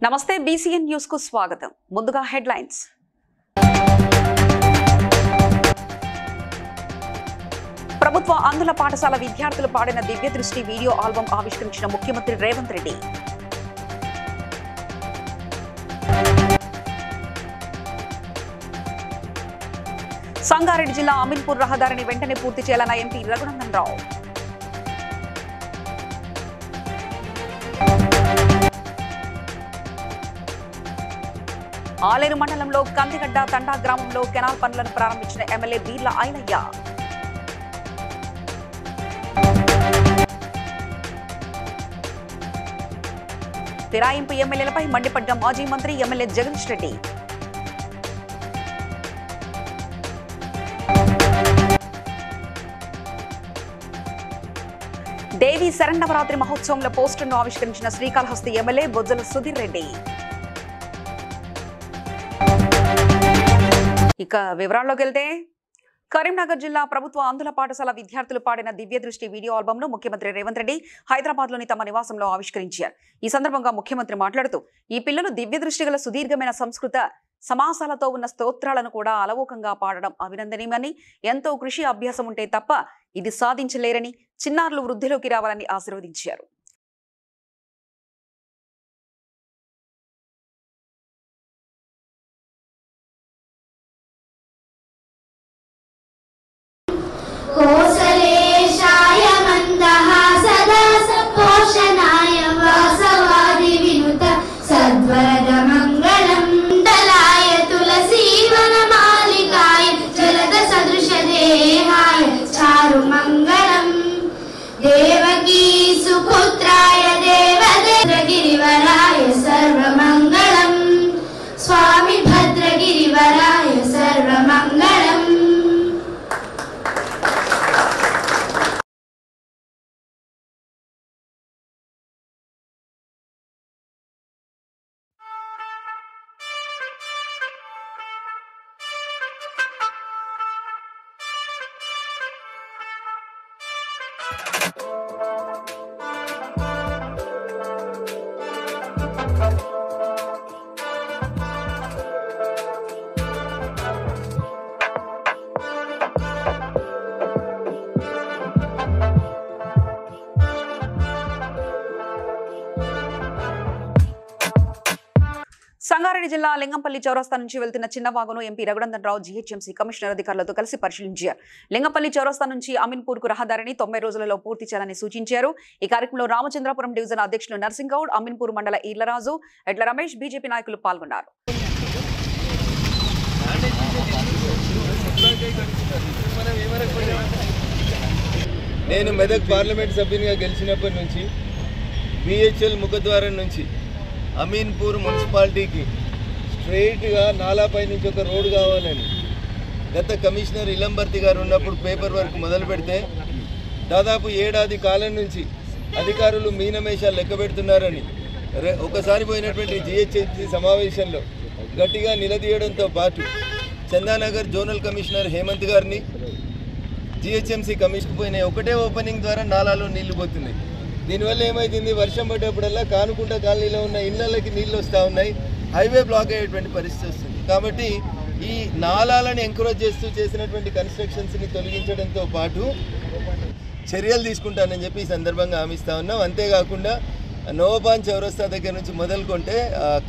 నమస్తే BCN news కు స్వాగతం. ముందుగా హెడ్లైన్స్. ప్రభుత్వ ఆంధ్ర పాఠశాల విద్యార్థులు పాడిన దివ్య దృష్టి వీడియో ఆల్బమ్ ఆవిష్కరించిన ముఖ్యమంత్రి రేవంత్ రెడ్డి. సంగారెడ్డి జిల్లా అమీన్పూర్ రహదారిని వెంటనే పూర్తి చేయాలన్న ఎంపీ రఘునందన్ రావు. ఆలేరు మండలంలో కందిగడ్డ తండా గ్రామంలో కెనాల్ పనులను ప్రారంభించిన ఎమ్మెల్యే బీర్ల ఐలయ్య. ఫిరాయింపు ఎమ్మెల్యేలపై మండిపడ్డ మాజీ మంత్రి ఎమ్మెల్యే జగదీష్ రెడ్డి. దేవి శరన్నవరాత్రి మహోత్సవంలో పోస్టర్ను ఆవిష్కరించిన శ్రీకాళహస్తి ఎమ్మెల్యే బొజ్జల సుధీర్ రెడ్డి. ఇక వివరాల్లోకి వెళ్తే, కరీంనగర్ జిల్లా ప్రభుత్వ ఆంధ్ర పాఠశాల విద్యార్థులు పాడిన దివ్య దృష్టి వీడియో ఆల్బమ్ ను ముఖ్యమంత్రి రేవంత్ రెడ్డి హైదరాబాద్ లోని తమ నివాసంలో ఆవిష్కరించారు. ఈ సందర్భంగా ముఖ్యమంత్రి మాట్లాడుతూ, ఈ పిల్లలు దివ్య దృష్టి గల సుదీర్ఘమైన సంస్కృత సమాసాలతో ఉన్న స్తోత్రాలను కూడా అలవోకంగా పాడడం అభినందనీయమని, ఎంతో కృషి అభ్యాసం ఉంటే తప్ప ఇది సాధించలేరని, చిన్నారులు వృద్ధిలోకి రావాలని ఆశీర్వదించారు. కోసలేశాయ మందహాసదా సపోషణాయ వాసవాది వినుత సద్వరద మంగళం దలాయ తులసీవనమాలికాయ జలద సదృశ దేహాయ చారు మంగళం దేవకీ సుపుత్రాయ దేవదేవగిరివరాయ సర్వమంగళం స్వామి భద్రగిరివరాయ సర్వమంగళం. సంగారెడ్డి జిల్లా లింగంపల్లి చౌరస్తా నుంచి వెళ్తున్న చిన్నవాగును MP Raghunandan Rao GHMC commissioner అధికారులతో కలిసి పరిశీలించారు. లింగంపల్లి చౌరస్తా నుంచి అమీన్పూర్ కు రహదారిని 90 రోజులలో పూర్తి చేయాలని సూచించారు. ఈ కార్యక్రమంలో రామచంద్రపురం డివిజన్ అధ్యక్షులు నర్సింగౌడ్, అమీన్పూర్ మండల ఈర్లరాజు, ఎడ్ల రమేష్, బీజేపీ నాయకులు పాల్గొన్నారు. నేను మెదక్ పార్లమెంట్ సభ్యునిగా గెలిచినప్పటి నుంచి బిహెచ్ఎల్ ముఖద్వారం నుంచి అమీన్పూర్ మున్సిపాలిటీకి స్ట్రైట్గా నాలాపై నుంచి ఒక రోడ్డు కావాలని గత కమిషనర్ ఇలంబర్తి గారు ఉన్నప్పుడు పేపర్ వర్క్ మొదలు పెడితే దాదాపు ఏడాది కాలం నుంచి అధికారులు మీనమేషాలు లెక్క పెడుతున్నారని ఒకసారి పోయినటువంటి జిహెచ్ఎంసీ సమావేశంలో గట్టిగా నిలదీయడంతో పాటు చందానగర్ జోనల్ కమిషనర్ హేమంత్ గారిని జిహెచ్ఎంసీ కమిషన్ పోయిన ఒకటే ఓపెనింగ్ ద్వారా నాలాలో నీళ్లు పోతున్నాయి. దీనివల్ల ఏమైంది, వర్షం పడ్డప్పుడల్లా కానుకుంట కాలనీలో ఉన్న ఇళ్లకి నీళ్ళు వస్తూ ఉన్నాయి, హైవే బ్లాక్ అయ్యేటువంటి పరిస్థితి వస్తుంది. కాబట్టి ఈ నాలాలను ఎంకరేజ్ చేస్తూ చేసినటువంటి కన్స్ట్రక్షన్స్ని తొలగించడంతో పాటు చర్యలు తీసుకుంటానని చెప్పి ఈ సందర్భంగా హామీస్తా ఉన్నాం. అంతేకాకుండా నోవాబాన్ చౌరస్తా దగ్గర నుంచి మొదలుకుంటే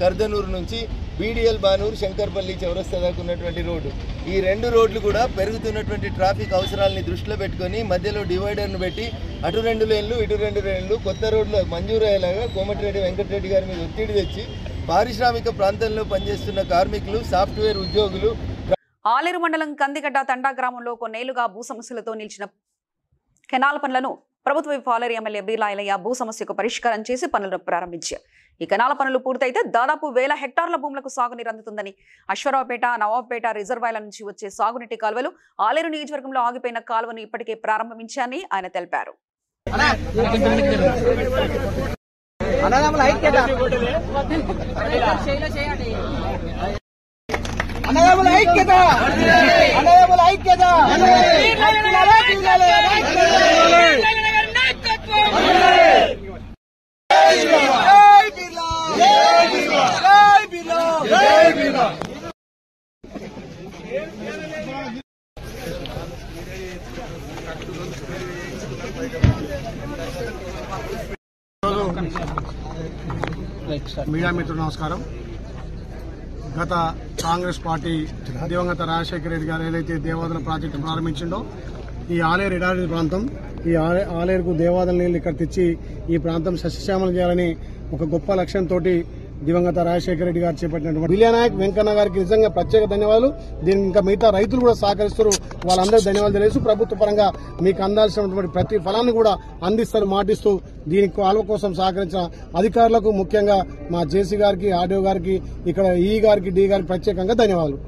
కర్దనూరు నుంచి బీడిఎల్ బానూరు శంకర్పల్లి చౌరస్తా దాకా ఉన్నటువంటి రోడ్డు, ఈ 2 రోడ్లు కూడా పెరుగుతున్నటువంటి ట్రాఫిక్ అవసరాలని దృష్టిలో పెట్టుకొని మధ్యలో డివైడర్ను పెట్టి అటు 2 లేన్లు ఇటు 2 లేన్లు కొత్త రోడ్లు మంజూరు అయ్యేలాగా కోమటిరెడ్డి వెంకటరెడ్డి గారి మీద ఒత్తిడి తెచ్చి పారిశ్రామిక ప్రాంతంలో పనిచేస్తున్న కార్మికులు, సాఫ్ట్వేర్ ఉద్యోగులు. ఆలేరు మండలం కందిగడ్డ తండా గ్రామంలో కొన్నేళ్లుగా భూ సమస్యలతో నిలిచిన కెనాల్ పనులను ప్రభుత్వ పాలేరు ఎమ్మెల్యే బీర్ల ఐలయ్య భూ సమస్యకు పరిష్కారం చేసి పనులను ప్రారంభించారు. ఈ కెనాల పనులు పూర్తయితే దాదాపు 1000 హెక్టార్ల భూములకు సాగునీరు అందుతుందని, అశ్వరావుపేట, నవాబ్పేట రిజర్వాయర్ల నుంచి వచ్చే సాగునీటి కాలువలు ఆలేరు నియోజకవర్గంలో ఆగిపోయిన కాలువను ఇప్పటికే ప్రారంభించారని ఆయన తెలిపారు. అన్నదమ్ముల ఐక్యత, అన్నదమ్ముల ఐక్యత, మీడియా మిత్రులు నమస్కారం. గత కాంగ్రెస్ పార్టీ దివంగత రాజశేఖర రెడ్డి గారు ఏదైతే దేవాదుల ప్రాజెక్టు ప్రారంభించిండో ఈ ఆలేరు ఎడారి ప్రాంతం, ఈ ఆలేరుకు దేవాదుల నీళ్లు ఇక్కడ తెచ్చి ఈ ప్రాంతం సస్యశ్యామలం చేయాలని ఒక గొప్ప లక్ష్యంతో దివంగత రాజశేఖర రెడ్డి గారు చేపట్టినటువంటి విలియనాయక్ వెంకన్న గారికి నిజంగా ప్రత్యేక ధన్యవాదాలు. దీనికి ఇంకా మిగతా రైతులు కూడా సహకరిస్తారు, వాళ్ళందరూ ధన్యవాదాలు తెలియజేస్తూ ప్రభుత్వ పరంగా మీకు అందాల్సినటువంటి ప్రతి ఫలాన్ని కూడా అందిస్తారు మాటిస్తూ దీనికి కాలువ కోసం సహకరించిన అధికారులకు, ముఖ్యంగా మా జేసీ గారికి, ఆర్డీఓ గారికి, ఇక్కడ ఈ గారికి, డి గారికి ప్రత్యేకంగా ధన్యవాదాలు.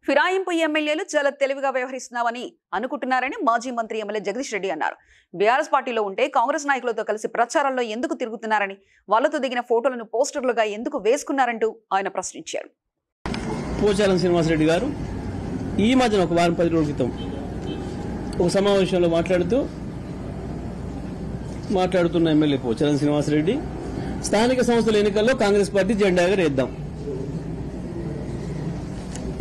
ఫిరాయింపు ఎమ్మెల్యేలు చాలా తెలివిగా వ్యవహరిస్తున్నామని అనుకుంటున్నారని మాజీ మంత్రి ఎమ్మెల్యే జగదీష్ రెడ్డి అన్నారు. బీఆర్ఎస్ పార్టీలో ఉంటే కాంగ్రెస్ నాయకులతో కలిసి ప్రచారంలో ఎందుకు తిరుగుతున్నారని, వాళ్లతో దిగిన ఫోటోలను పోస్టర్లుగా ఎందుకు వేసుకున్నారంటూ ఆయన ప్రశ్నించారు. పోచారం శ్రీనివాసరెడ్డి గారు ఈ మధ్యన ఒక వారం 10 రోజుల క్రితం ఒక సమావేశంలో మాట్లాడుతున్న ఎమ్మెల్యే పోచారం శ్రీనివాసరెడ్డి స్థానిక సంస్థల ఎన్నికల్లో కాంగ్రెస్ పార్టీ జెండా ఎగరేద్దాం.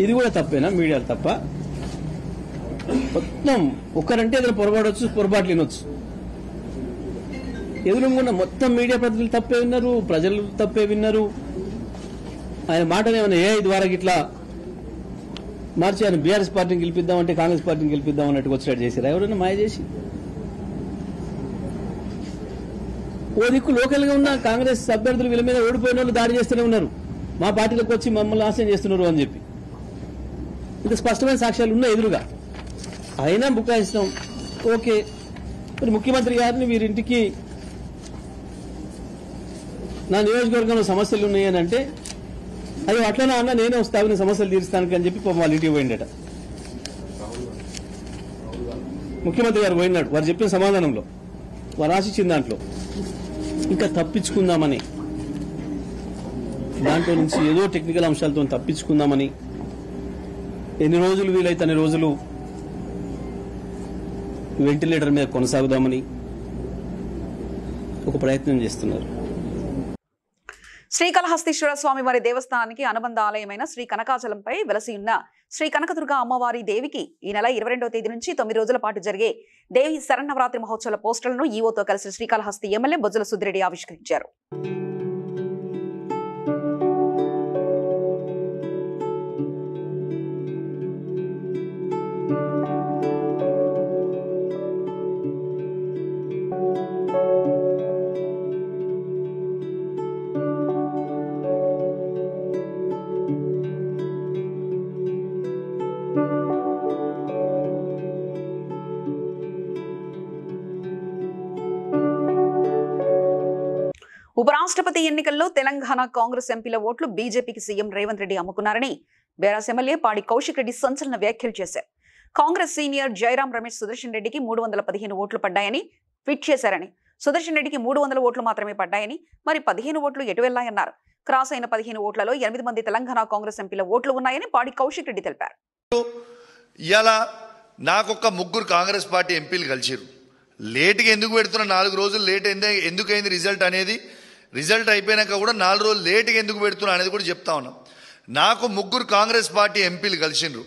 ఇది కూడా తప్పేనా? మీడియాలు తప్ప? మొత్తం ఒక్కరంటే ఏదైనా పొరపాట్లు వినొచ్చు. ఎదురుగున్న మొత్తం మీడియా ప్రతినిధులు తప్పే విన్నారు, ప్రజలు తప్పే విన్నారు. ఆయన మాటలు ఏమైనా AI ద్వారా ఇట్లా మార్చి ఆయన బీఆర్ఎస్ పార్టీని గెలిపిద్దామంటే కాంగ్రెస్ పార్టీని గెలిపిద్దాం అన్నట్టు వచ్చినట్టు చేశారు. ఎవరైనా మాయ చేసి ఓ దిక్కు లోకల్ గా ఉన్న కాంగ్రెస్ అభ్యర్థులు వీళ్ళ మీద ఓడిపోయిన వాళ్ళు దాడి చేస్తూనే ఉన్నారు, మా పార్టీలోకి వచ్చి మమ్మల్ని ఆశయం చేస్తున్నారు అని చెప్పి. ఇంత స్పష్టమైన సాక్ష్యాలు ఉన్నాయి ఎదురుగా. అయినా బుకాయిస్తాం. ఓకే, మరి ముఖ్యమంత్రి గారిని వీరింటికి నా నియోజకవర్గంలో సమస్యలు ఉన్నాయని అంటే, అయ్యో అట్లనే అన్న నేనే వస్తాను సమస్యలు తీరుస్తానికి అని చెప్పి వాళ్ళ ఇంటికి పోయిండట. ముఖ్యమంత్రి గారు పోయినాడు, వారు చెప్పిన సమాధానంలో, వారు ఆశించిన దాంట్లో ఇంకా తప్పించుకుందామని, దాంట్లో నుంచి ఏదో టెక్నికల్ అంశాలతో తప్పించుకుందామని, ఎన్ని రోజులు వీలైతే అన్ని రోజులు వెంటిలేటర్ మీద కొనసాగుదామని ఒక ప్రయత్నం చేస్తున్నారు. శ్రీకాళహస్తీశ్వర స్వామి వారి దేవస్థానానికి అనుబంధ ఆలయమైన శ్రీ కనకాచలంపై వెలసి ఉన్న శ్రీ కనకదుర్గ అమ్మవారి దేవికి ఈ నెల 22వ తేదీ నుంచి 9 రోజుల పాటు జరిగే దేవి శరన్నవరాత్రి మహోత్సవాల పోస్టర్లను ఈవోతో కలిసి శ్రీకాళహస్తి ఎమ్మెల్యే బొజ్జల సుధిరెడ్డి ఆవిష్కరించారు. ఉపరాష్ట్రపతి ఎన్నికల్లో తెలంగాణ కాంగ్రెస్ ఎంపీల ఓట్లు బీజేపీకి సీఎం రేవంత్ రెడ్డి అమ్ముకున్నారని బీఆర్ఎస్ ఎమ్మెల్యే పాడి కౌశిక్ రెడ్డి సంచలన వ్యాఖ్యలు చేశారు. కాంగ్రెస్ సీనియర్ జయరాం రమేష్ సుదర్శన్ రెడ్డికి 315 ఓట్లు పడ్డాయని ట్వీట్ చేశారని, సుదర్శన్ రెడ్డికి 300 ఓట్లు మాత్రమే పడ్డాయని, మరి 15 ఓట్లు ఎటు వెళ్లాయన్నారు. క్రాస్ అయిన 15 ఓట్లలో 8 మంది తెలంగాణ కాంగ్రెస్ ఎంపీల ఓట్లు ఉన్నాయని పాడి కౌశిక్ రెడ్డి తెలిపారు. ఇలా నాకొక్క 3 కాంగ్రెస్ పార్టీ ఎంపీలు కలిసిరు. లేట్గా ఎందుకు పెడుతున్నా, 4 రోజులు లేట్ ఎందుకైంది రిజల్ట్ అనేది, రిజల్ట్ అయిపోయినాక కూడా 4 రోజులు లేట్గా ఎందుకు పెడుతున్నా అనేది కూడా చెప్తా ఉన్నాం. నాకు 3 కాంగ్రెస్ పార్టీ ఎంపీలు కలిసిండ్రు.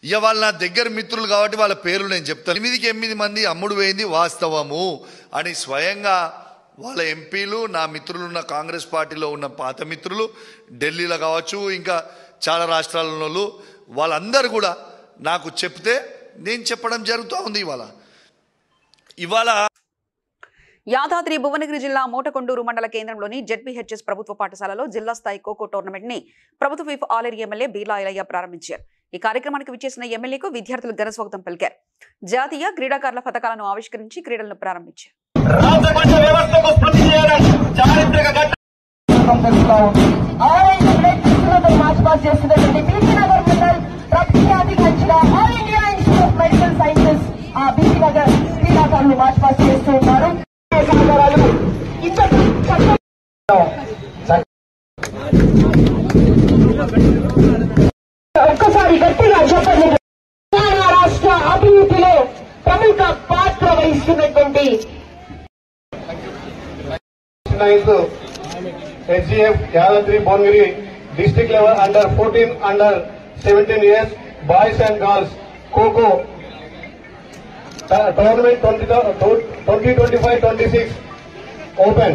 ఇక వాళ్ళు నా దగ్గర మిత్రులు కాబట్టి వాళ్ళ పేర్లు నేను చెప్తాను. 8 మంది అమ్ముడు పోయింది వాస్తవము అని స్వయంగా వాళ్ళ ఎంపీలు, నా మిత్రులు ఉన్న కాంగ్రెస్ పార్టీలో ఉన్న పాత మిత్రులు, ఢిల్లీలో కావచ్చు ఇంకా చాలా రాష్ట్రాలలో వాళ్ళందరూ కూడా నాకు చెప్తే నేను చెప్పడం జరుగుతూ ఉంది. ఇవాళ యాదాద్రి భువనగిరి జిల్లా మోటకొండూరు మండల కేంద్రంలోని జెడ్పీహెచ్ఎస్ ప్రభుత్వ పాఠశాలలో జిల్లా స్థాయి ఖోఖో టోర్నమెంట్ ని ప్రభుత్వ విప్ ఆలేరు ఎమ్మెల్యే బీర్లా ఐలయ్య ప్రారంభించారు. ఈ కార్యక్రమానికి విచ్చేసిన ఎమ్మెల్యేకు విద్యార్థులు ఘన స్వాగతం పలికారు. జాతీయ క్రీడాకారుల పథకాలను ఆవిష్కరించి క్రీడలను ప్రారంభించారు. ఒక్కసారి గట్టిగా చెప్పండి. తెలంగాణ రాష్ట్ర అభివృద్ధిలో ప్రముఖ పాత్ర వహిస్తున్నటువంటి HGF Yadadri Bongiri district level under 14 under 17 years boys and girls Kho-Kho tournament 2025-26 open.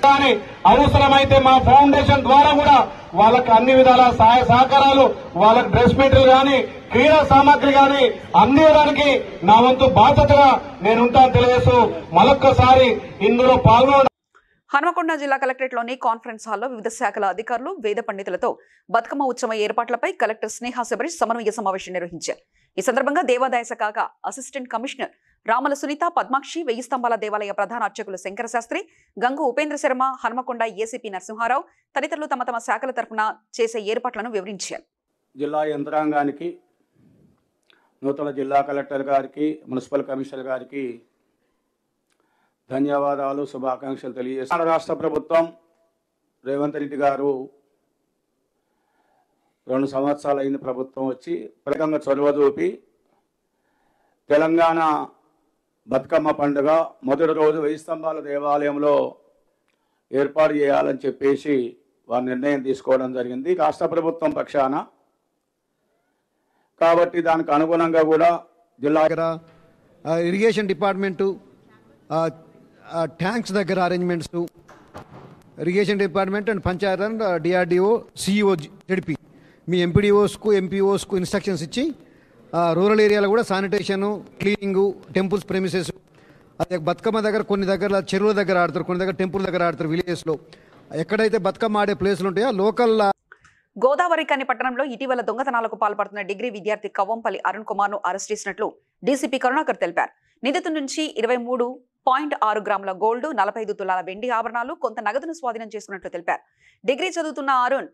కానీ అవసరమైతే మా ఫౌండేషన్ ద్వారా కూడా వాళ్ళకి అన్ని విధాల సహాయ సహకారాలు, వాళ్ళకి డ్రెస్ మెటీరియల్ కానీ, క్రీడా సామాగ్రి కానీ అందించడానికి నా వంతు బాధ్యతగా నేనుంటాను తెలియజేస్తూ మరొక్కసారి ఇందులో పాల్గొన. హనుమకొండ జిల్లా కలెక్టరేట్లోని కాన్ఫరెన్స్ హాల్లో వివిధ శాఖల అధికారులు, వేద పండితులతో బతుకమ్మ ఉత్సవ ఏర్పాట్లపై కలెక్టర్ స్నేహ శబరీష్ సమన్వయ సమావేశం నిర్వహించారు. ఈ సందర్భంగా దేవాదాయ శాఖ అసిస్టెంట్ కమిషనర్ రామల సునీత, పద్మాక్షి, వెయ్యి స్తంభాల దేవాలయ ప్రధాన అర్చకులు శంకర శాస్త్రి, గంగు ఉపేంద్ర శర్మ, హనుమకొండ ఏసీపీ నరసింహారావు తదితరులు తమ తమ శాఖల తరఫున చేసే ఏర్పాట్లను వివరించారు. జిల్లా యంత్రాంగానికి, నూతన జిల్లా కలెక్టర్ గారికి, మున్సిపల్ కమిషనర్ గారికి ధన్యవాదాలు, శుభాకాంక్షలు తెలియజేస్తున్నారు. రాష్ట్ర ప్రభుత్వం రేవంత్ రెడ్డి గారు 2 సంవత్సరాలు అయిన ప్రభుత్వం వచ్చి ప్రత్యేకంగా చొరవ చూపి తెలంగాణ బతుకమ్మ పండుగ మొదటి రోజు వెయ్యి స్తంభాల దేవాలయంలో ఏర్పాటు చేయాలని చెప్పేసి వారు నిర్ణయం తీసుకోవడం జరిగింది రాష్ట్ర ప్రభుత్వం పక్షాన. కాబట్టి దానికి అనుగుణంగా కూడా జిల్లా ఇరిగేషన్ డిపార్ట్మెంటు, ట్యాంక్స్ దగ్గర arrangements, irrigation department and panchayat and DRDO, CEO, ZP మీ ఎంపీడీఓస్కు, ఎంపీఓస్కు ఇన్స్ట్రక్షన్స్ ఇచ్చి రూరల్ ఏరియాలో కూడా శానిటేషను, క్లీనింగు, టెంపుల్స్ ప్రెమిసెస్, అదే బతుకమ్మ దగ్గర కొన్ని దగ్గర చెరువుల దగ్గర ఆడతారు, కొన్ని దగ్గర టెంపుల్ దగ్గర ఆడతారు. విలేజ్లో ఎక్కడైతే బతుకమ్మ ఆడే ప్లేసులు ఉంటాయో లోకల్. గోదావరి కని పట్టణంలో ఇటీవల దొంగతనాలకు పాల్పడుతున్న డిగ్రీ విద్యార్థి కవ్వంపల్లి అరుణ్ కుమార్ ను అరెస్ట్ చేసినట్లు డీసీపీ కరుణాకర్ తెలిపారు. నిందితుడి నుంచి 23.6 గ్రాముల గోల్డ్, 45 తులాల వెండి ఆభరణాలు, కొంత నగదును స్వాధీనం చేసుకున్నట్లు తెలిపారు. డిగ్రీ చదువుతున్న అరుణ్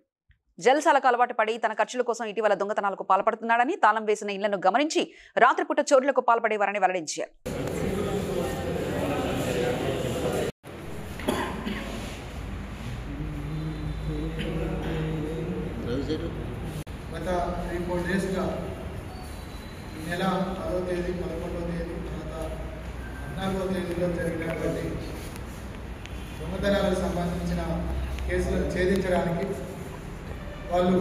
జల్సాలకు అలవాటు పడి తన ఖర్చుల కోసం ఇటీవల దొంగతనాలకు పాల్పడుతున్నాడని, తాళం వేసిన ఇళ్లను గమనించి రాత్రిపూట చోరులకు పాల్పడేవారని వెల్లడించారు. గత 3-4 డేస్గా ఈ నెల 10వ తేదీ, 11వ తేదీ, తర్వాత 14వ తేదీలో జరిగినటువంటి దొంగతనాలకు సంబంధించిన కేసులను ఛేదించడానికి వాళ్ళు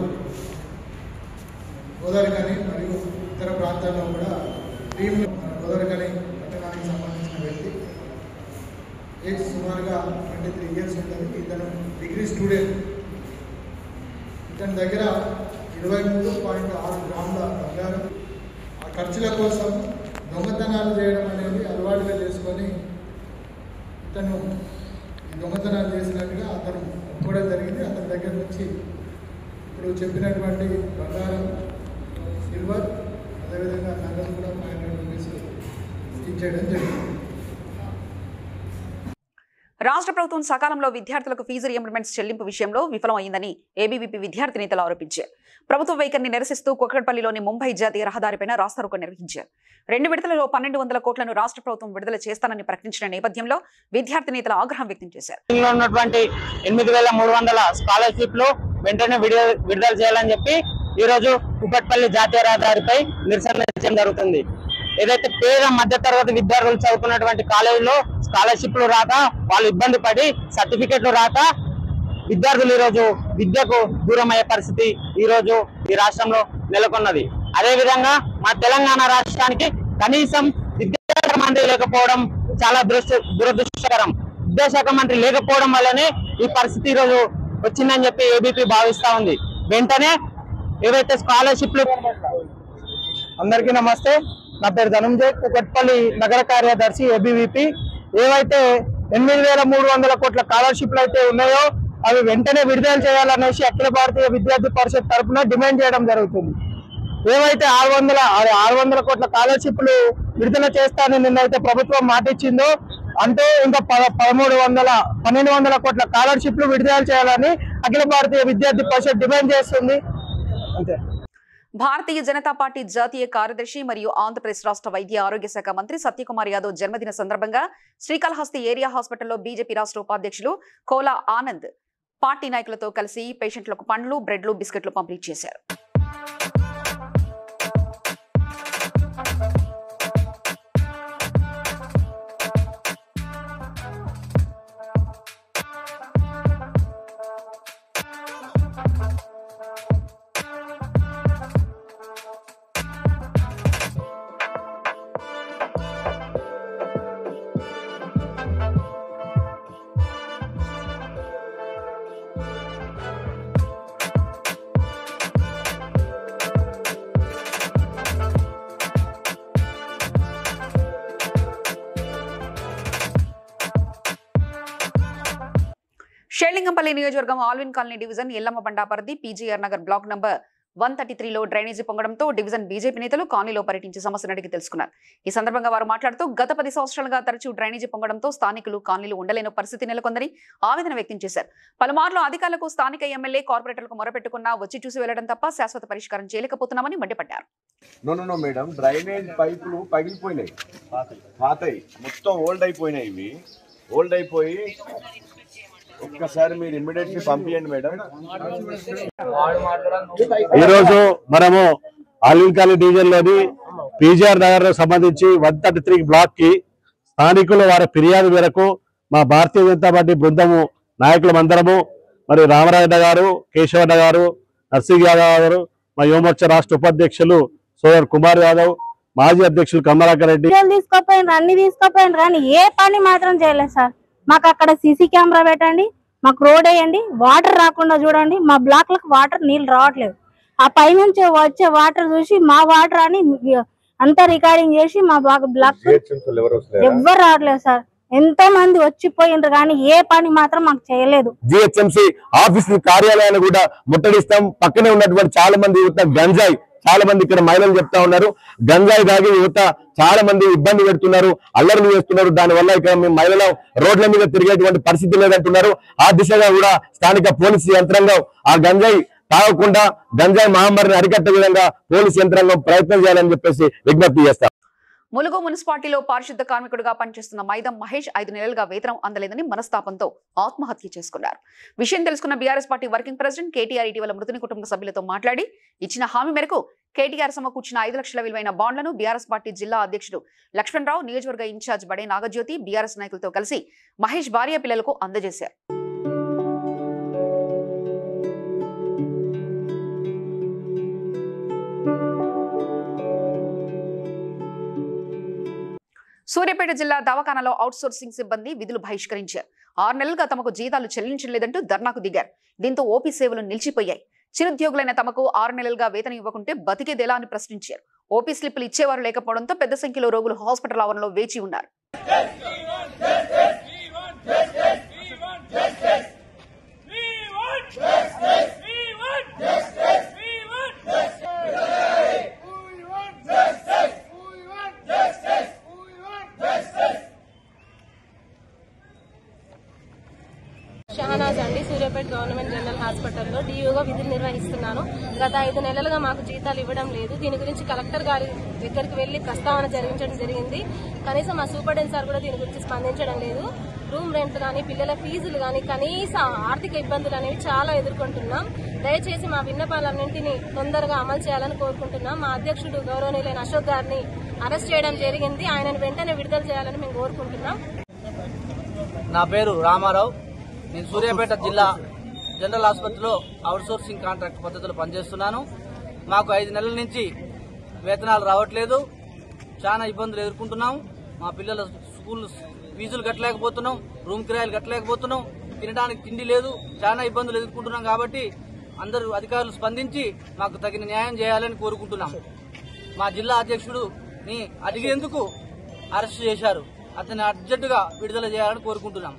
గోదావరికని మరియు ఇతర ప్రాంతాల్లో కూడా టీంలు, గోదావరికని పట్టణానికి సంబంధించిన వ్యక్తి, ఏజ్ సుమారుగా 23 years ఉంటుంది. ఇతను డిగ్రీ స్టూడెంట్. ఇతని దగ్గర 23.6 గ్రాముల బంగారం, ఆ ఖర్చుల కోసం దొంగతనాలు చేయడం అనేది అలవాటుగా చేసుకొని ఇతను ఈ దొంగతనాలు చేసినట్టుగా అతను ఒప్పుకోవడం జరిగింది. అతని దగ్గర నుంచి ఇప్పుడు చెప్పినటువంటి బంగారం, సిల్వర్, అదేవిధంగా నగదు కూడా 500 రూపీస్ ఇచ్చేయడం జరిగింది. రాష్ట్ర ప్రభుత్వం సకాలంలో విద్యార్థులకు ఫీజు రియంబర్స్మెంట్స్ చెల్లింపు విషయంలో విఫలమైందని ఏబీవీపీ విద్యార్థి నేతలు ఆరోపించారు. ప్రభుత్వ వైఖరిని నిరసిస్తూ కుకట్పల్లిలోని ముంబై జాతీయ రహదారిపైన రాస్తారోకో నిర్వహించారు. 2 విడతలలో 1200 కోట్లను రాష్ట్ర ప్రభుత్వం విడుదల చేస్తానని ప్రకటించిన నేపథ్యంలో విద్యార్థి నేతలు ఆగ్రహం వ్యక్తం చేశారు. 8,300 స్కాలర్షిప్లు వెంటనే విడుదల చేయాలని చెప్పి ఈ రోజు కుకట్పల్లి జాతీయ రహదారిపై నిరసన చేయడం జరుగుతుంది. ఏదైతే పేద మధ్యతరగతి విద్యార్థులు చదువుకున్నటువంటి కాలేజీలో స్కాలర్షిప్లు రాక వాళ్ళు ఇబ్బంది పడి సర్టిఫికెట్లు రాక విద్యార్థులు ఈ రోజు విద్యకు దూరం అయ్యే పరిస్థితి ఈ రోజు ఈ రాష్ట్రంలో నెలకొన్నది. అదే విధంగా మా తెలంగాణ రాష్ట్రానికి కనీసం విద్యాశాఖ మంత్రి లేకపోవడం చాలా దురదృష్టకరం. విద్యాశాఖ మంత్రి లేకపోవడం వల్లనే ఈ పరిస్థితి ఈ రోజు వచ్చిందని చెప్పి ఏబీపీ భావిస్తా ఉంది. వెంటనే ఏవైతే స్కాలర్షిప్లు. అందరికీ నమస్తే, నా పేరు ధనంజయ్, కుకట్పల్లి నగర కార్యదర్శి ఏబీవీపీ. ఏవైతే 8,300 కోట్ల స్కాలర్షిప్లు అయితే ఉన్నాయో అవి వెంటనే విడుదల చేయాలనేసి అఖిల భారతీయ విద్యార్థి పరిషత్ తరఫున డిమాండ్ చేయడం జరుగుతుంది. ఏవైతే 600 కోట్ల స్కాలర్షిప్లు విడుదల చేస్తానని నిన్నైతే ప్రభుత్వం మాట ఇచ్చిందో అంటే ఇంకా 1,200 కోట్ల స్కాలర్షిప్లు విడుదల చేయాలని అఖిల భారతీయ విద్యార్థి పరిషత్ డిమాండ్ చేస్తుంది. అంతే. భారతీయ జనతా పార్టీ జాతీయ కార్యదర్శి మరియు ఆంధ్రప్రదేశ్ రాష్ట్ర వైద్య ఆరోగ్య శాఖ మంత్రి సత్యకుమార్ యాదవ్ జన్మదిన సందర్భంగా శ్రీకాళహస్తి ఏరియా హాస్పిటల్లో బీజేపీ రాష్ట్ర ఉపాధ్యక్షులు కోలా ఆనంద్ పార్టీ నాయకులతో కలిసి పేషెంట్లకు పండ్లు, బ్రెడ్లు, బిస్కెట్లు పంపిణీ చేశారు. షేర్లింగంపల్లి నియోజకవర్గం ఆల్విన్ కాలనీ డివిజన్ ఎల్లమ్మ బండా పరిధి పీజీఆర్ నగర్ బ్లాక్ నంబర్ 133లో డ్రైనేజీ పొంగడంతో డివిజన్ బీజేపీ నేతలు కాలనీలో పర్యటించి సమస్యను అడిగి తెలుసుకున్నారు. ఈ సందర్భంగా వారు మాట్లాడుతూ గత 10 సంవత్సరాలుగా తరచూ డ్రైనేజీ పొంగడంతో స్థానికులు కాలనీలు ఉండలేని పరిస్థితి నెలకొందని ఆవేదన వ్యక్తం చేశారు. పలుమార్లు అధికారులకు స్థానిక ఎమ్మెల్యే కార్పొరేటర్లకు మొరపెట్టుకున్నా వచ్చి చూసి వెళ్లడం తప్ప శాశ్వత పరిష్కారం చేయలేకపోతున్నామని మండిపడ్డారు. నో మేడం, డ్రైనేజ్ పైపులు పగిలిపోయినాయి, పాతయి మొత్తం ఓల్డ్ అయిపోయినాయి. ఇవి ఓల్డ్ అయిపోయి ఒక్కసారి మీరు ఇమ్మీడియట్లీ పంపించండి మేడం. ఈరోజు మనము ఆల్విన్ కాలనీ డివిజన్ లోని పీజీఆర్ నగర్ సంబంధించి 133 బ్లాక్ కి స్థానికులు వారి ఫిర్యాదు మేరకు మా భారతీయ జనతా పార్టీ బృందము నాయకులమందరము మరి రామరాజన్న గారు, కేశవన్న గారు, నర్సింగ్ యాదవ్ గారు, మా యువమోర్చా రాష్ట్ర ఉపాధ్యక్షులు సోదర్ కుమార్ యాదవ్, మాజీ అధ్యక్షులు కమలాకర్ రెడ్డి తీసుకోపోయినారు, అన్ని తీసుకోపోయినారు కానీ ఏ పని మాత్రం చేయలేదు సార్. మాకు అక్కడ సీసీ కెమెరా పెట్టండి, మాకు రోడ్ వేయండి, వాటర్ రాకుండా చూడండి. మా బ్లాక్లకు వాటర్ నీళ్ళు రావట్లేదు. ఆ పైనుంచి వచ్చే వాటర్ చూసి మా వాటర్ అని అంతా రికార్డింగ్ చేసి మా బ్లాక్ ఎవ్వరు రావట్లేదు సార్. ఎంతో మంది వచ్చిపోయినారు కానీ ఏ పని మాత్రం మాకు చేయలేదు. జిహెచ్ఎంసీ ఆఫీస్ కార్యాలయాన్ని కూడా ముట్టడిస్తాం. పక్కనే ఉన్నటువంటి చాలా మంది యువత గంజాయి, చాలా మంది ఇక్కడ మహిళలు చెప్తా ఉన్నారు, గంజాయి తాగి యువత చాలా మంది ఇబ్బంది పెడుతున్నారు, అల్లర్లు చేస్తున్నారు. దానివల్ల ఇక్కడ మేము మహిళలు రోడ్ల మీద తిరిగేటువంటి పరిస్థితి లేదంటున్నారు. ఆ దిశగా కూడా స్థానిక పోలీసు యంత్రాంగం ఆ గంజాయి తాగకుండా గంజాయి మహమ్మారిని అరికట్టే విధంగా పోలీసు యంత్రాంగం ప్రయత్నం చేయాలని చెప్పేసి విజ్ఞప్తి చేస్తాం. ములుగు మున్సిపాలిటీలో పారిశుద్ధ కార్మికుడిగా పనిచేస్తున్న మైదం మహేష్ 5 నెలలుగా వేతనం అందలేదని మనస్తాపంతో ఆత్మహత్య చేసుకున్నారు. విషయం తెలుసుకున్న BRS party working president KTR ఇటీవల మృతుని కుటుంబ సభ్యులతో మాట్లాడి ఇచ్చిన హామీ మేరకు కేటీఆర్ సమకూర్చిన 5 లక్షల విలువైన బాండ్లను బీఆర్ఎస్ పార్టీ జిల్లా అధ్యక్షుడు లక్ష్మణరావు, నియోజకవర్గ ఇన్ఛార్జ్ బడే నాగజ్యోతి బీఆర్ఎస్ నాయకులతో కలిసి మహేష్ భార్య పిల్లలకు అందజేశారు. సూర్యాపేట జిల్లా దవాఖానాలో అవుట్సోర్సింగ్ సిబ్బంది విధులు బహిష్కరించారు. 6 నెలలుగా తమకు జీతాలు చెల్లించలేదంటూ ధర్నాకు దిగారు. దీంతో ఓపీ సేవలు నిలిచిపోయాయి. చిరుద్యోగులైన తమకు 6 నెలలుగా వేతనం ఇవ్వకుంటే బతికేదేలా అని ప్రశ్నించారు. ఓపీ స్లిప్పులు ఇచ్చేవారు లేకపోవడంతో పెద్ద సంఖ్యలో రోగులు హాస్పిటల్ ఆవరణలో వేచి ఉన్నారు. షహనాజ్ అండి, సూర్యాపేట గవర్నమెంట్ జనరల్ హాస్పిటల్లో డియూగా విధులు నిర్వహిస్తున్నాను. గత 5 నెలలుగా మాకు జీతాలు ఇవ్వడం లేదు. దీని గురించి కలెక్టర్ గారి దగ్గరికి వెళ్లి ప్రస్తావన జరిగింది. కనీసం మా సూపరింటెండెంట్ సార్ కూడా దీని గురించి స్పందించడం లేదు. రూమ్ రెంట్ కానీ, పిల్లల ఫీజులు కానీ, కనీస ఆర్థిక ఇబ్బందులు అనేవి చాలా ఎదుర్కొంటున్నాం. దయచేసి మా విన్నపాలన్నింటినీ తొందరగా అమలు చేయాలని కోరుకుంటున్నాం. మా అధ్యక్షుడు గౌరవనీయులైన అశోక్ గారిని అరెస్ట్ చేయడం జరిగింది. ఆయనను వెంటనే విడుదల చేయాలని మేము కోరుకుంటున్నాం. నా పేరు రామారావు. నేను సూర్యాపేట జిల్లా జనరల్ ఆసుపత్రిలో అవుట్సోర్సింగ్ కాంట్రాక్ట్ పద్ధతిలో పనిచేస్తున్నాను. మాకు 5 నెలల నుంచి వేతనాలు రావట్లేదు. చాలా ఇబ్బందులు ఎదుర్కొంటున్నాం. మా పిల్లల స్కూల్ ఫీజులు కట్టలేకపోతున్నాం, రూమ్ కిరాయిలు కట్టలేకపోతున్నాం, తినడానికి తిండి లేదు. చాలా ఇబ్బందులు ఎదుర్కొంటున్నాం. కాబట్టి అందరూ అధికారులు స్పందించి మాకు తగిన న్యాయం చేయాలని కోరుకుంటున్నాం. మా జిల్లా అధ్యక్షుడిని అడిగేందుకు అరెస్ట్ చేశారు. అతన్ని అర్జెంటుగా విడుదల చేయాలని కోరుకుంటున్నాం.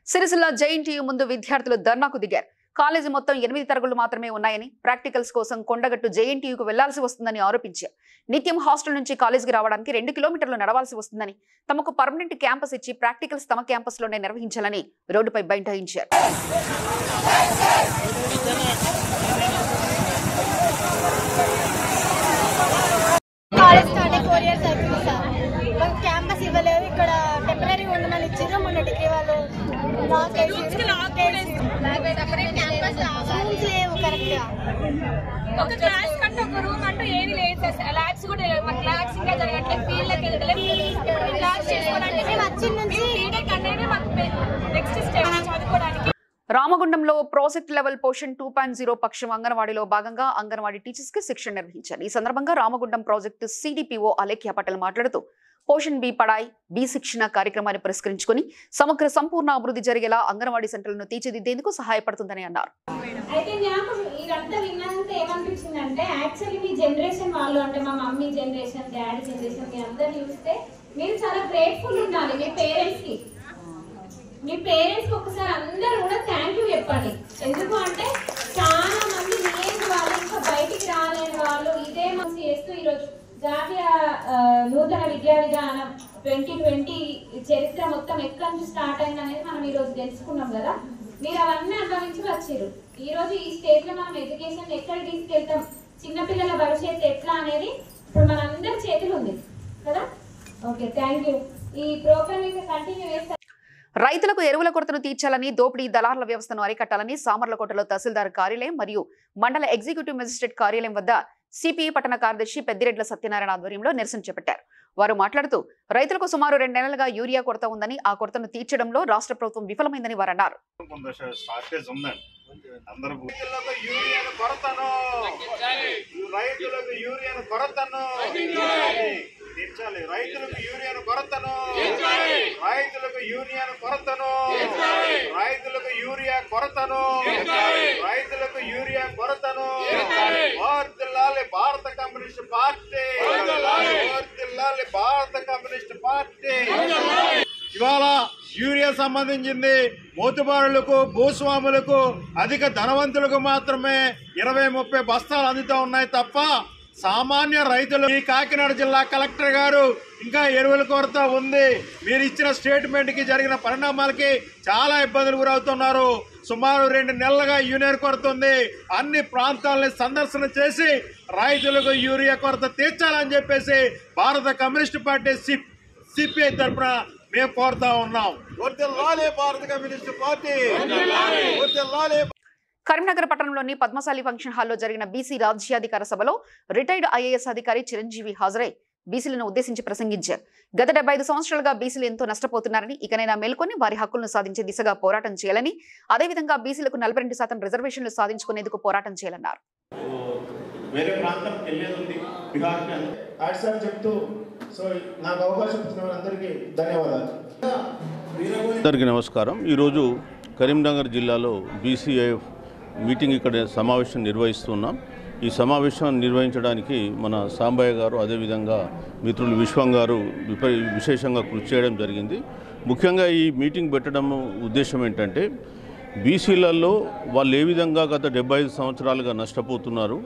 సిరిసిల్ల జేఎన్టీయూ ముందు విద్యార్థులు ధర్నాకు దిగారు. కాలేజీ మొత్తం 8 తరగతులు మాత్రమే ఉన్నాయని, ప్రాక్టికల్స్ కోసం కొండగట్టు జేఎన్టీయూకు వెళ్లాల్సి వస్తుందని ఆరోపించారు. నిత్యం హాస్టల్ నుంచి కాలేజీకి రావడానికి 2 కిలోమీటర్లు నడవాల్సి వస్తుందని, తమకు పర్మనెంట్ క్యాంపస్ ఇచ్చి ప్రాక్టికల్స్ తమ క్యాంపస్లోనే నిర్వహించాలని రోడ్డుపై బైఠాయించారు. క్యాంపస్ ఇవ్వలేవు, ఇక్కడ టెంపరీ ఉండమని ఇచ్చారు. మొన్న డిగ్రీ వాళ్ళు ఒక క్లాస్ కంటే ఒక రూమ్ అంటూ ఏది లేదు సార్. ల్యాబ్స్ కూడా లేదు. మాకు ల్యాబ్స్ ఇంకా జరగట్లేదు, ఫీల్డ్కి వెళ్ళలేదు. క్లాస్ చేసుకోవడానికి అనేది మాకు నెక్స్ట్ స్టెప్ చదువుకోవడానికి. రామగుండంలో ప్రాజెక్ట్ లెవెల్ పోషన్ 2.0 పక్షం అంగన్వాడీలో భాగంగా అంగన్వాడీ టీచర్స్ కి శిక్షణ నిర్వహించారు. ఈ సందర్భంగా రామగుండం ప్రాజెక్టు సిడిపిఓ అలేఖ్య పటేల్ మాట్లాడుతూ పోషణ్ బి పడాయ్ బి శిక్షణ కార్యక్రమాన్ని పురస్కరించుకుని సమగ్ర సంపూర్ణ అభివృద్ధి జరిగేలా అంగన్వాడీ సెంటర్లను తీర్చిదిద్దేందుకు సహాయపడుతుందని అన్నారు. అయితే నాకు ఇదంతా విన్నాక ఏమనిపించిందంటే యాక్చువల్లీ మీ జనరేషన్ వాళ్ళు అంటే మా మమ్మీ జనరేషన్ డాడీ జనరేషన్ మీ అందరు చూస్తే మీరు చాలా గ్రేట్ఫుల్ ఉండాలి మీ పేరెంట్స్కి. మీ పేరెంట్స్కి ఒకసారి అందరూ కూడా థ్యాంక్ యూ చెప్పండి. ఎందుకు అంటే చాలా మంది లేని వాళ్ళు ఇంకా బయటికి రాలేని వాళ్ళు ఇదే మంచి చేస్తూ ఈరోజు జాతీయ నూతన విద్యా విధానం 2020 చరిత్ర మొత్తం ఎక్కడి నుంచి స్టార్ట్ అయింది అనేది మనం ఈరోజు తెలుసుకున్నాం కదా. మీరు అవన్నీ అనుభవించి వచ్చారు. ఈరోజు ఈ స్టేజ్ లో మనం ఎడ్యుకేషన్ ఎక్కడ తీసుకెళ్తాం, చిన్నపిల్లల భవిష్యత్తు ఎట్లా అనేది ఇప్పుడు మనందరి చేతులు ఉంది కదా. Okay, thank you. ఈ ప్రోగ్రామ్ ఇంకా కంటిన్యూ చేస్తారు. రైతులకు ఎరువుల కొరతను తీర్చాలని, దోపిడీ దళారుల వ్యవస్థను అరికట్టాలని సామర్లకోటలో తహసీల్దార్ కార్యాలయం మరియు మండల ఎగ్జిక్యూటివ్ మెజిస్ట్రేట్ కార్యాలయం వద్ద సిపిఐ పట్టణ కార్యదర్శి పెద్దిరెడ్ల సత్యనారాయణ ఆధ్వర్యంలో నిరసన చేపట్టారు. వారు మాట్లాడుతూ రైతులకు సుమారు 2 నెలలుగా యూరియా కొరత ఉందని, ఆ కొరతను తీర్చడంలో రాష్ట్ర ప్రభుత్వం విఫలమైందని వారు అన్నారు. భారత కమ్యూనిస్ట్ పార్టీ ఇవాళ యూరియా సంబంధించింది మోతుబారులకు, భూస్వాములకు, అధిక ధనవంతులకు మాత్రమే 20-30 బస్తాలు అందుతూ ఉన్నాయి తప్ప సామాన్య రైతులు. ఈ కాకినాడ జిల్లా కలెక్టర్ గారు ఇంకా ఎరువుల కొరత ఉంది, మీరు ఇచ్చిన స్టేట్మెంట్ కి జరిగిన పరిణామాలకి చాలా ఇబ్బందులు గురవుతున్నారు. సుమారు 2 నెలలుగా యూరియా కొరత ఉంది. అన్ని ప్రాంతాలని సందర్శన చేసి రైతులకు యూరియా కొరత తీర్చాలని చెప్పేసి భారత కమ్యూనిస్ట్ పార్టీ సిపిఐ తరఫున మేము కోరుతా ఉన్నాం. భారత కమ్యూనిస్ట్ పార్టీ. కరీంనగర్ పట్టణంలోని పద్మశాలి ఫంక్షన్ హాల్లో జరిగిన బీసీ రాజ్యాధికార సభలో రిటైర్డ్ ఐఏఎస్ అధికారి చిరంజీవి హాజరై బీసీలను ఉద్దేశించి ప్రసంగించారు. గత 75 సంవత్సరాలుగా బీసీలు ఎంతో నష్టపోతున్నారని, ఇకనైనా మేల్కొని వారి హక్కులను సాధించే దిశగా పోరాటం చేయాలని, అదేవిధంగా బీసీలకు 42% రిజర్వేషన్లు సాధించుకునేందుకు పోరాటం చేయాలన్నారు. వేరే ప్రాంతం వెళ్ళేది చెప్తూ సో నాకు అవకాశం ఇచ్చిన వారందరికీ ధన్యవాదాలు. అందరికీ నమస్కారం. ఈరోజు కరీంనగర్ జిల్లాలో బీసీఐఎఫ్ మీటింగ్ ఇక్కడ సమావేశం నిర్వహిస్తున్నాం. ఈ సమావేశం నిర్వహించడానికి మన సాంబయ్య గారు, అదేవిధంగా మిత్రులు విశ్వం గారు విశేషంగా కృషి చేయడం జరిగింది. ముఖ్యంగా ఈ మీటింగ్ పెట్టడం ఉద్దేశం ఏంటంటే బీసీలలో వాళ్ళు ఏ విధంగా గత 75 సంవత్సరాలుగా నష్టపోతున్నారు,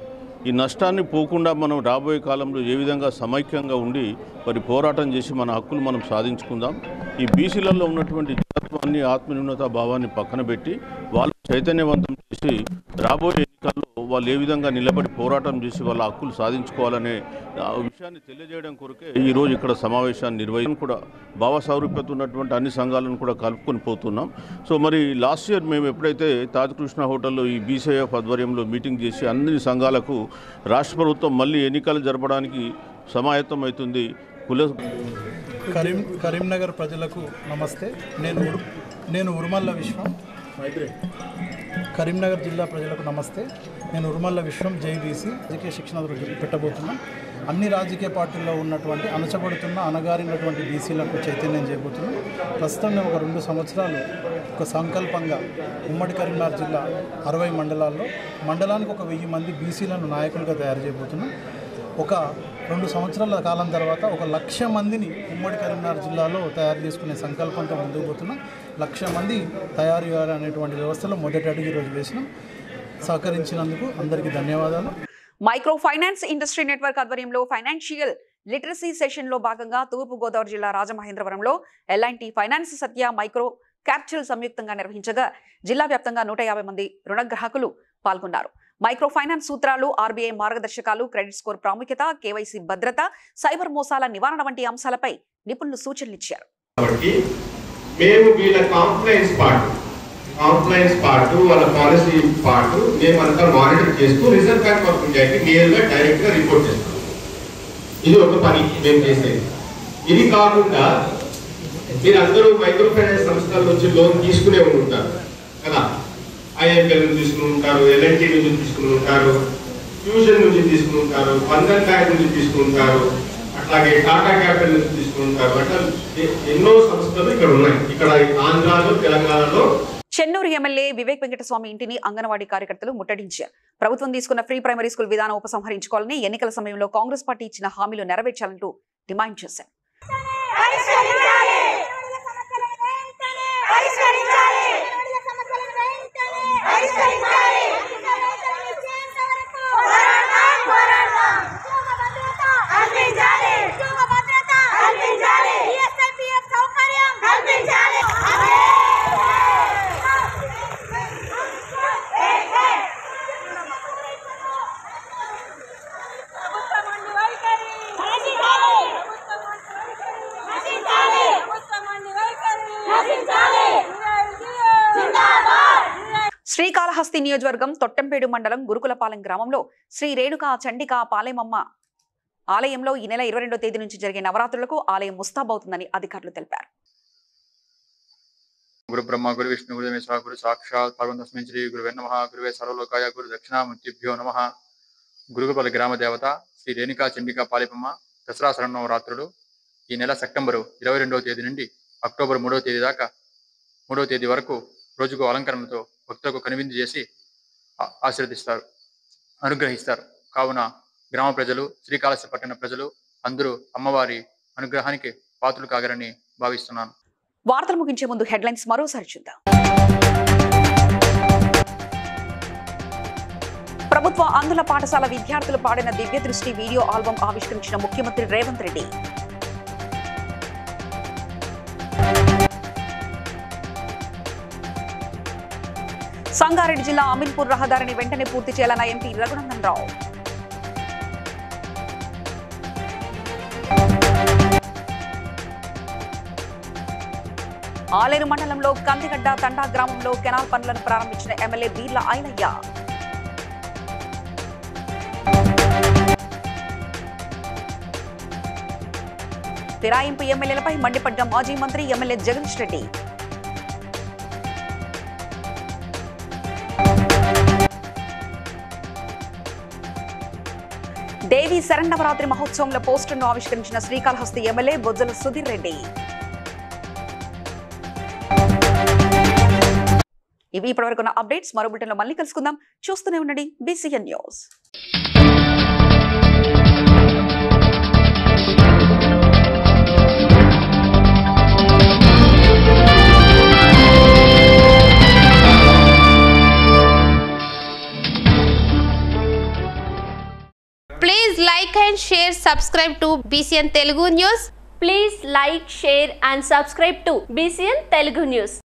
ఈ నష్టాన్ని పోకుండా మనం రాబోయే కాలంలో ఏ విధంగా సమైక్యంగా ఉండి మరి పోరాటం చేసి మన హక్కులు మనం సాధించుకుందాం. ఈ బీసీలలో ఉన్నటువంటి జనత్వాన్ని, ఆత్మన్యూనత భావాన్ని పక్కన పెట్టి వాళ్ళు చైతన్యవంతం చేసి రాబోయే ఎన్నికల్లో వాళ్ళు ఏ విధంగా నిలబడి పోరాటం చేసి వాళ్ళ హక్కులు సాధించుకోవాలనే విషయాన్ని తెలియజేయడం కొరకే ఈరోజు ఇక్కడ సమావేశాన్ని నిర్వహించడం కూడా భావ సారూప్యత ఉన్నటువంటి అన్ని సంఘాలను కూడా కలుపుకొని పోతున్నాం. సో మరి లాస్ట్ ఇయర్ మేము ఎప్పుడైతే తాజ్ కృష్ణ హోటల్లో ఈ బీసీఐఎఫ్ ఆధ్వర్యంలో మీటింగ్ చేసి అన్ని సంఘాలకు రాష్ట్ర ప్రభుత్వం మళ్ళీ ఎన్నికలు జరపడానికి సమాయత్తం అవుతుంది. కరీంనగర్ ప్రజలకు నమస్తే. నేను ఉరుమల్ల విశ్వం. కరీంనగర్ జిల్లా ప్రజలకు నమస్తే. నేను ఉరుమల్ల విశ్వం, జైబీసీ రాజకీయ శిక్షణ పెట్టబోతున్నాం. అన్ని రాజకీయ పార్టీల్లో ఉన్నటువంటి అణచబడుతున్న, అణగారినటువంటి బీసీలకు చైతన్యం చేయబోతున్నాం. ప్రస్తుతం మేము ఒక 2 సంవత్సరాలు ఒక సంకల్పంగా ఉమ్మడి కరీంనగర్ జిల్లా 60 మండలాల్లో మండలానికి ఒక 1000 మంది బీసీలను నాయకులుగా తయారు చేయబోతున్నాం. ఒక 2 సంవత్సరాల కాలం తర్వాత 1,00,000 మందిని ఉమ్మడి కరీంనగర్ జిల్లాలో తయారు చేసుకునే సంకల్పంతో ముందుకు పోతున్నాం. 1,00,000 మంది తయారు అనేటువంటి వ్యవస్థలో మొదటి అడుగు ఈరోజు వేసినాం. సహకరించినందుకు అందరికీ ధన్యవాదాలు. మైక్రో ఫైనాన్స్ ఇండస్ట్రీ నెట్వర్క్ ఆధ్వర్యంలో ఫైనాన్షియల్ లిటరసీ సెషన్ లో భాగంగా తూర్పు గోదావరి జిల్లా రాజమహేంద్రవరంలో ఎల్ఐటి ఫైనాన్స్ సత్య మైక్రో క్యాప్చల్ సంయుక్తంగా నిర్వహించగా జిల్లా వ్యాప్తంగా 150 మంది రుణగ్రాహకులు పాల్గొన్నారు. మైక్రో ఫైనాన్స్ సూత్రాలు, ఆర్బీఐ మార్గదర్శకాలు, క్రెడిట్ స్కోర్ ప్రాముఖ్యత, కేవైసీ భద్రత, సైబర్ మోసాల నివారణ వంటి అంశాలపై నిపుణులు సూచనలు ఇచ్చారు. మేము వీళ్ళ కాంప్లైన్స్ పార్ట్ వాళ్ళ పాలసీ పార్ట్ మేమంతా మానిటర్ చేస్తూ రిజర్వ్ బ్యాంక్ ఆఫ్ ఇండియాకి నేరుగా డైరెక్ట్ గా రిపోర్ట్ చేస్తాం. ఇది ఒక పని మేము చేసేది. ఇది కాకుండా మీరందరూ మైక్రో ఫైనాన్స్ సంస్థల నుంచి లోన్ తీసుకునే ఉంటారు కదా. ఐఎంఎల్ నుంచి తీసుకుని ఉంటారు, ఎల్ఎన్టీ నుంచి తీసుకుని ఉంటారు, ఫ్యూజన్ నుంచి తీసుకుని ఉంటారు, బంధన్ బ్యాంక్ నుంచి తీసుకుని ఉంటారు. అలాగే టాటా క్యాపిటల్ నుంచి తీసుకుంటారు. అంటే ఎన్నో సంస్థలు ఇక్కడ ఉన్నాయి. ఇక్కడ ఆంధ్రాలో తెలంగాణలో. చెన్నూరు ఎమ్మెల్యే వివేక్ వెంకటస్వామి ఇంటిని అంగన్వాడీ కార్యకర్తలు ముట్టడించారు. ప్రభుత్వం తీసుకున్న ఫ్రీ ప్రైమరీ స్కూల్ విధానం ఉపసంహరించుకోవాలని, ఎన్నికల సమయంలో కాంగ్రెస్ పార్టీ ఇచ్చిన హామీలు నెరవేర్చాలంటూ డిమాండ్ చేశారు. శ్రీకాళహస్తి నియోజకవర్గం తొట్టంపేడు మండలం గురుకులపాలెం గ్రామంలో శ్రీ రేణుకా చండికా పాలెమమ్మ ఆలయంలో ఈ నెల 22వ తేదీ నుంచి జరిగే నవరాత్రులకు ఆలయం ముస్తాబవుతుందని అధికారులు తెలిపారు. గురు బ్రహ్మ గురు విష్ణు గురు మహేశ్వర గురు సాక్షాత్ పరమతస్మై శ్రీ గురువే నమః. గురువే సర్వలోకాయ గురు దక్షిణామూర్తిభ్యో నమః. గురుగుపల్లి గ్రామ దేవత శ్రీ రేణుకా చండికా పాలెమమ్మ దసరా శరన్నవరాత్రులు ఈ నెల సెప్టెంబర్ 22వ తేదీ నుండి అక్టోబర్ 3వ తేదీ దాకా 3వ తేదీ వరకు రోజుకు అలంకరణతో భక్తులకు కనువిందు చేసి ఆశీర్వదిస్తారు, అనుగ్రహిస్తారు. కావున గ్రామ ప్రజలు, శ్రీకాళహస్తి పట్టణ ప్రజలు అందరూ అమ్మవారి అనుగ్రహానికి పాత్రలు కాగరని భావిస్తున్నాను. వార్తలు ముగించే ముందు హెడ్లైన్స్ మరోసారి చూద్దాం. ప్రభుత్వ ఆంధ్ర పాఠశాల విద్యార్థులు పాడిన దివ్య దృష్టి వీడియో ఆల్బమ్ ఆవిష్కరించిన ముఖ్యమంత్రి రేవంత్ రెడ్డి. సంగారెడ్డి జిల్లా అమీన్పూర్ రహదారిని వెంటనే పూర్తి చేయాలన్న ఎంపీ రఘునందన్ రావు. ఆలేరు మండలంలో కందిగడ్డ తండా గ్రామంలో కెనాల్ పనులను ప్రారంభించిన ఎమ్మెల్యే బీర్ల ఐలయ్య. ఫిరాయింపు ఎమ్మెల్యేలపై మండిపడ్డ మాజీ మంత్రి ఎమ్మెల్యే జగదీష్ రెడ్డి. దేవి శరన్నవరాత్రి మహోత్సవంలో పోస్టర్ను ఆవిష్కరించిన శ్రీకాళహస్తి ఎమ్మెల్యే బొజ్జల సుధీర్ రెడ్డి. ఇవి ఇప్పటివరకు ఉన్న అప్డేట్స్. మరో బులెటిన్లో మళ్ళీ కలుసుకుందాం. చూస్తూనే ఉండండి BCN news. Please like and share, subscribe to BCN Telugu News. Please like, share and subscribe to BCN Telugu News.